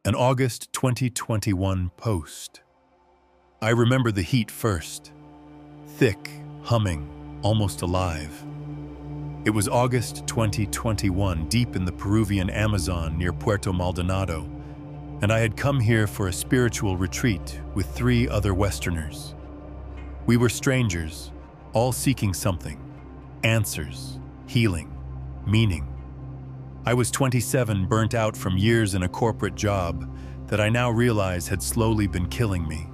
An August 2021 post. I remember the heat first. Thick, humming, almost alive. It was August 2021, deep in the Peruvian Amazon near Puerto Maldonado, and I had come here for a spiritual retreat with 3 other Westerners. We were strangers, all seeking something: answers, healing, meaning. I was 27, burnt out from years in a corporate job that I now realize had slowly been killing me.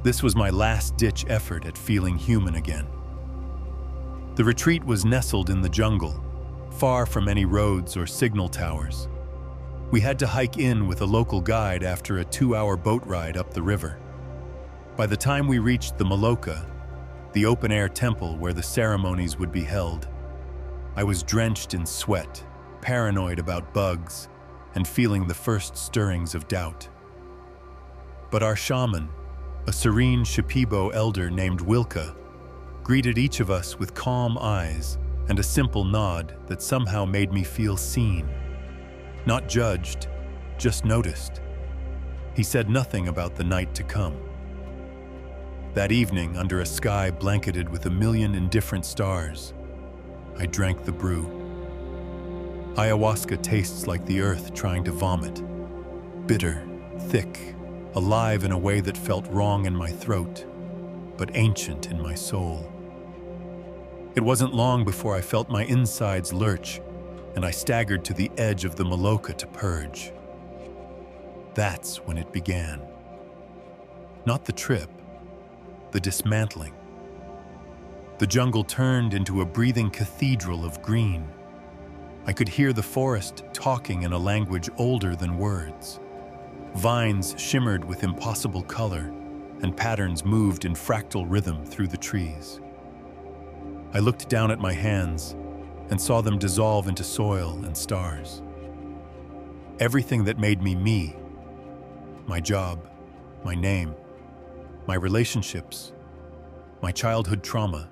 This was my last-ditch effort at feeling human again. The retreat was nestled in the jungle, far from any roads or signal towers. We had to hike in with a local guide after a 2-hour boat ride up the river. By the time we reached the Maloca, the open-air temple where the ceremonies would be held, I was drenched in sweat, paranoid about bugs, and feeling the first stirrings of doubt. But our shaman, a serene Shipibo elder named Wilka, greeted each of us with calm eyes and a simple nod that somehow made me feel seen. Not judged, just noticed. He said nothing about the night to come. That evening, under a sky blanketed with 1,000,000 indifferent stars, I drank the brew. Ayahuasca tastes like the earth trying to vomit. Bitter, thick, alive in a way that felt wrong in my throat, but ancient in my soul. It wasn't long before I felt my insides lurch, and I staggered to the edge of the Maloca to purge. That's when it began. Not the trip, the dismantling. The jungle turned into a breathing cathedral of green. I could hear the forest talking in a language older than words. Vines shimmered with impossible color, and patterns moved in fractal rhythm through the trees. I looked down at my hands and saw them dissolve into soil and stars. Everything that made me me, my job, my name, my relationships, my childhood trauma,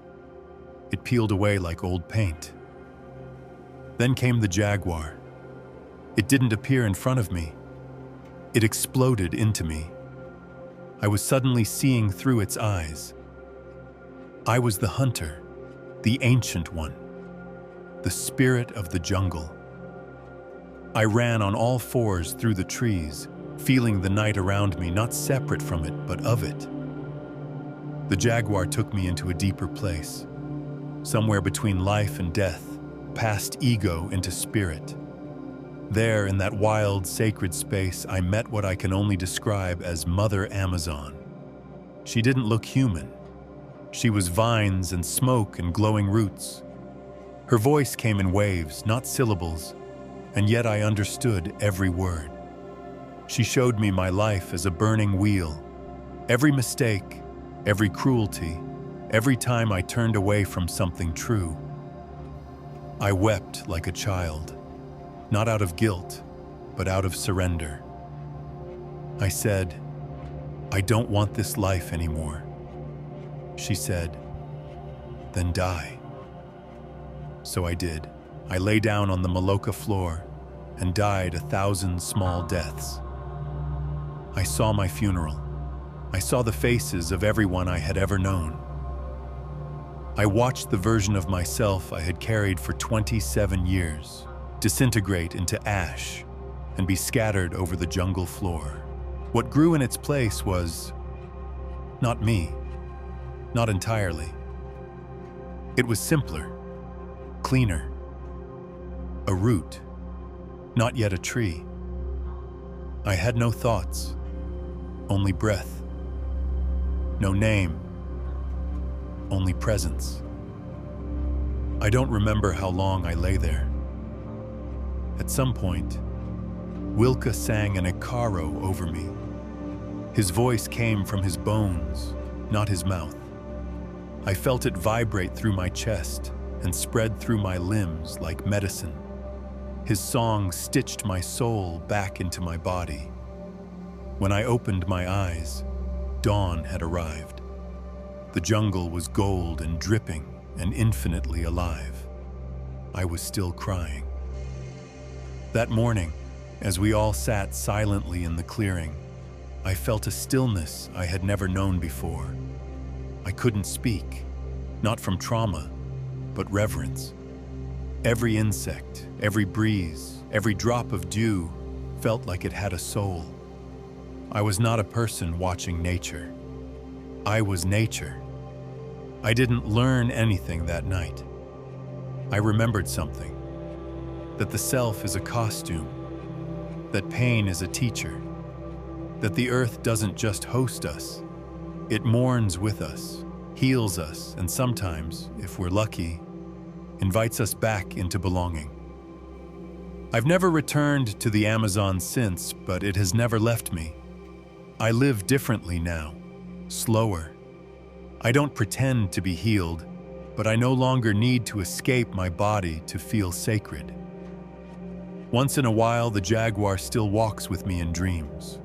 it peeled away like old paint. Then came the jaguar. It didn't appear in front of me. It exploded into me. I was suddenly seeing through its eyes. I was the hunter, the ancient one, the spirit of the jungle. I ran on all 4s through the trees, feeling the night around me, not separate from it, but of it. The jaguar took me into a deeper place, somewhere between life and death, past ego into spirit. There, in that wild, sacred space, I met what I can only describe as Mother Amazon. She didn't look human. She was vines and smoke and glowing roots. Her voice came in waves, not syllables, and yet I understood every word. She showed me my life as a burning wheel. Every mistake, every cruelty, every time I turned away from something true. I wept like a child, not out of guilt, but out of surrender. I said, "I don't want this life anymore." She said, "Then die." So I did. I lay down on the Maloca floor and died 1,000 small deaths. I saw my funeral. I saw the faces of everyone I had ever known. I watched the version of myself I had carried for 27 years disintegrate into ash and be scattered over the jungle floor. What grew in its place was not me, not entirely. It was simpler, cleaner, a root, not yet a tree. I had no thoughts, only breath, no name, only presence. I don't remember how long I lay there. At some point, Wilka sang an Icaro over me. His voice came from his bones, not his mouth. I felt it vibrate through my chest and spread through my limbs like medicine. His song stitched my soul back into my body. When I opened my eyes, dawn had arrived. The jungle was gold and dripping and infinitely alive. I was still crying. That morning, As we all sat silently in the clearing, I felt a stillness I had never known before. I couldn't speak, not from trauma, but reverence. Every insect, every breeze, every drop of dew felt like it had a soul. I was not a person watching nature. I was nature. I didn't learn anything that night. I remembered something, that the self is a costume, that pain is a teacher, that the earth doesn't just host us, it mourns with us, heals us, and sometimes, if we're lucky, invites us back into belonging. I've never returned to the Amazon since, but it has never left me. I live differently now, slower. I don't pretend to be healed, but I no longer need to escape my body to feel sacred. Once in a while, the jaguar still walks with me in dreams.